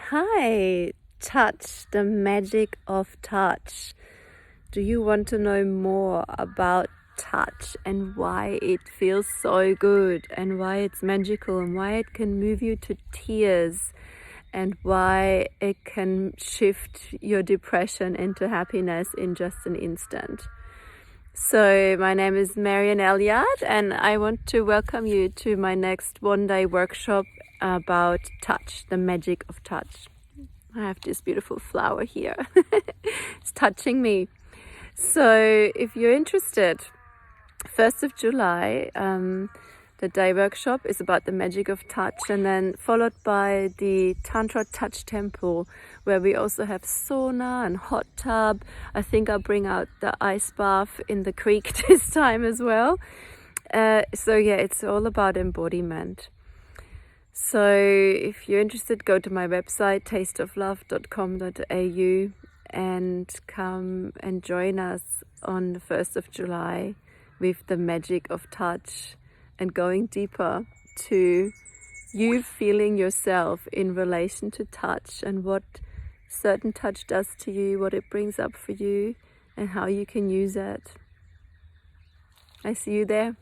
Hi, touch, the magic of touch. Do you want to know more about touch and why it feels so good and why it's magical and why it can move you to tears and why it can shift your depression into happiness in just an instant? So my name is Marian Elliott and I want to welcome you to my next one-day workshop about touch, the magic of touch. I have this beautiful flower here. It's touching me. So if you're interested, 1st of July, the day workshop is about the magic of touch, and then followed by the Tantra touch temple, where we also have sauna and hot tub. I think I'll bring out the ice bath in the creek this time as well. So yeah, it's all about embodiment. So if you're interested, go to my website tasteoflove.com.au and come and join us on the 1st of July with the magic of touch and going deeper to you feeling yourself in relation to touch and what certain touch does to you, what it brings up for you, and how you can use it. I see you there.